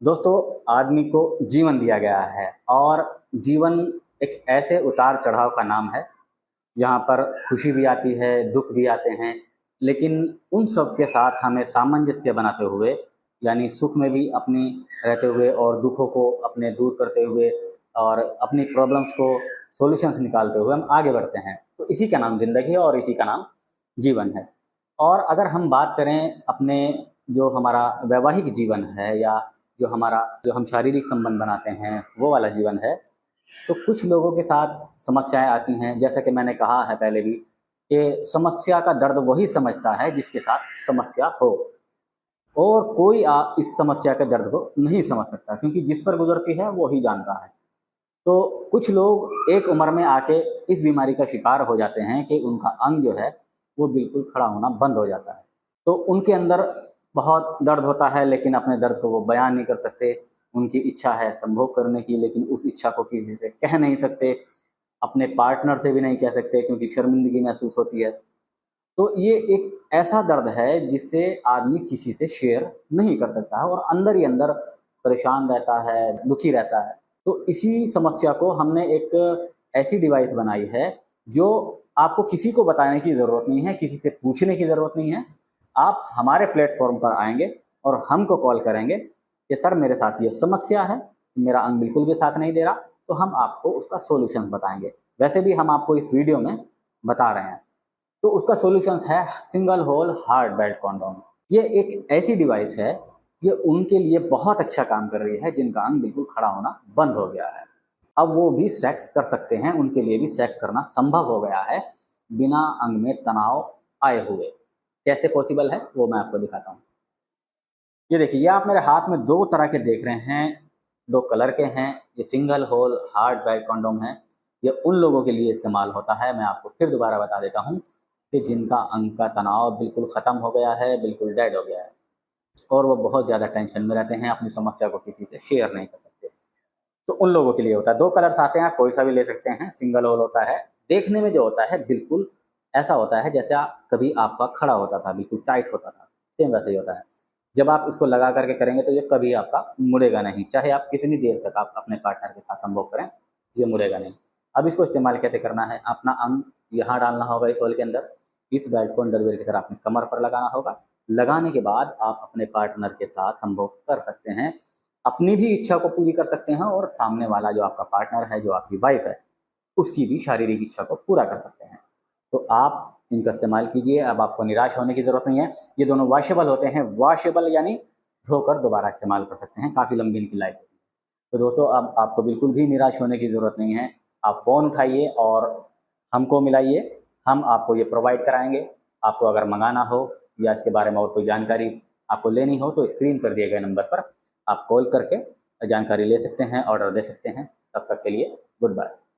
दोस्तों, आदमी को जीवन दिया गया है और जीवन एक ऐसे उतार चढ़ाव का नाम है जहाँ पर खुशी भी आती है, दुख भी आते हैं। लेकिन उन सब के साथ हमें सामंजस्य बनाते हुए, यानी सुख में भी अपनी रहते हुए और दुखों को अपने दूर करते हुए और अपनी प्रॉब्लम्स को सॉल्यूशंस निकालते हुए हम आगे बढ़ते हैं। तो इसी का नाम ज़िंदगी है और इसी का नाम जीवन है। और अगर हम बात करें अपने जो हमारा वैवाहिक जीवन है या जो हम शारीरिक संबंध बनाते हैं वो वाला जीवन है, तो कुछ लोगों के साथ समस्याएं आती हैं। जैसा कि मैंने कहा है पहले भी कि समस्या का दर्द वही समझता है जिसके साथ समस्या हो, और कोई इस समस्या के दर्द को नहीं समझ सकता, क्योंकि जिस पर गुजरती है वो ही जानता है। तो कुछ लोग एक उम्र में आके इस बीमारी का शिकार हो जाते हैं कि उनका अंग जो है वो बिल्कुल खड़ा होना बंद हो जाता है। तो उनके अंदर बहुत दर्द होता है, लेकिन अपने दर्द को वो बयान नहीं कर सकते। उनकी इच्छा है संभोग करने की, लेकिन उस इच्छा को किसी से कह नहीं सकते, अपने पार्टनर से भी नहीं कह सकते क्योंकि शर्मिंदगी महसूस होती है। तो ये एक ऐसा दर्द है जिससे आदमी किसी से शेयर नहीं कर सकता है और अंदर ही अंदर परेशान रहता है, दुखी रहता है। तो इसी समस्या को हमने एक ऐसी डिवाइस बनाई है जो आपको किसी को बताने की ज़रूरत नहीं है, किसी से पूछने की ज़रूरत नहीं है। आप हमारे प्लेटफॉर्म पर आएंगे और हमको कॉल करेंगे कि सर मेरे साथ ये समस्या है, मेरा अंग बिल्कुल भी साथ नहीं दे रहा, तो हम आपको उसका सॉल्यूशन बताएंगे। वैसे भी हम आपको इस वीडियो में बता रहे हैं। तो उसका सॉल्यूशन है single hole hard belt condom. ये एक ऐसी डिवाइस है, ये उनके लिए बहुत अच्छा काम कर रही है जिनका अंग बिल्कुल खड़ा होना बंद हो गया है। अब वो भी सेक्स कर सकते हैं, उनके लिए भी सेक्स करना संभव हो गया है बिना अंग में तनाव आए हुए। कैसे पॉसिबल है वो मैं आपको दिखाता हूँ। ये देखिए, ये आप मेरे हाथ में दो तरह के देख रहे हैं, दो कलर के हैं। ये single hole hard belt condom है। ये उन लोगों के लिए इस्तेमाल होता है, मैं आपको फिर दोबारा बता देता हूँ, कि जिनका अंग का तनाव बिल्कुल ख़त्म हो गया है, बिल्कुल डेड हो गया है और वो बहुत ज़्यादा टेंशन में रहते हैं, अपनी समस्या को किसी से शेयर नहीं कर सकते। तो उन लोगों के लिए होता है। दो कलर्स आते हैं, कोई सा भी ले सकते हैं। सिंगल होल होता है, देखने में जो होता है बिल्कुल ऐसा होता है जैसे कभी आपका खड़ा होता था, बिल्कुल टाइट होता था, सेम वैसे ही होता है। जब आप इसको लगा करके करेंगे तो ये कभी आपका मुड़ेगा नहीं, चाहे आप कितनी देर तक आप अपने पार्टनर के साथ संभोग करें, ये मुड़ेगा नहीं। अब इसको इस्तेमाल कैसे करना है, अपना अंग यहाँ डालना होगा इस होल के अंदर, इस बेल्ट को अंडरवियर की तरह अपनी कमर पर लगाना होगा। लगाने के बाद आप अपने पार्टनर के साथ संभोग कर सकते हैं, अपनी भी इच्छा को पूरी कर सकते हैं और सामने वाला जो आपका पार्टनर है, जो आपकी वाइफ है, उसकी भी शारीरिक इच्छा को पूरा कर सकते हैं। तो आप इनका इस्तेमाल कीजिए, अब आपको निराश होने की ज़रूरत नहीं है। ये दोनों वॉशेबल होते हैं, वॉशेबल यानी धोकर दोबारा इस्तेमाल कर सकते हैं, काफ़ी लंबी इनकी लाइफ होती है। तो दोस्तों, अब आपको बिल्कुल भी निराश होने की ज़रूरत नहीं है। आप फ़ोन उठाइए और हमको मिलाइए, हम आपको ये प्रोवाइड कराएंगे। आपको अगर मंगाना हो या इसके बारे में और कोई जानकारी आपको लेनी हो तो स्क्रीन पर दिए गए नंबर पर आप कॉल करके जानकारी ले सकते हैं, ऑर्डर दे सकते हैं। तब तक के लिए गुड बाय।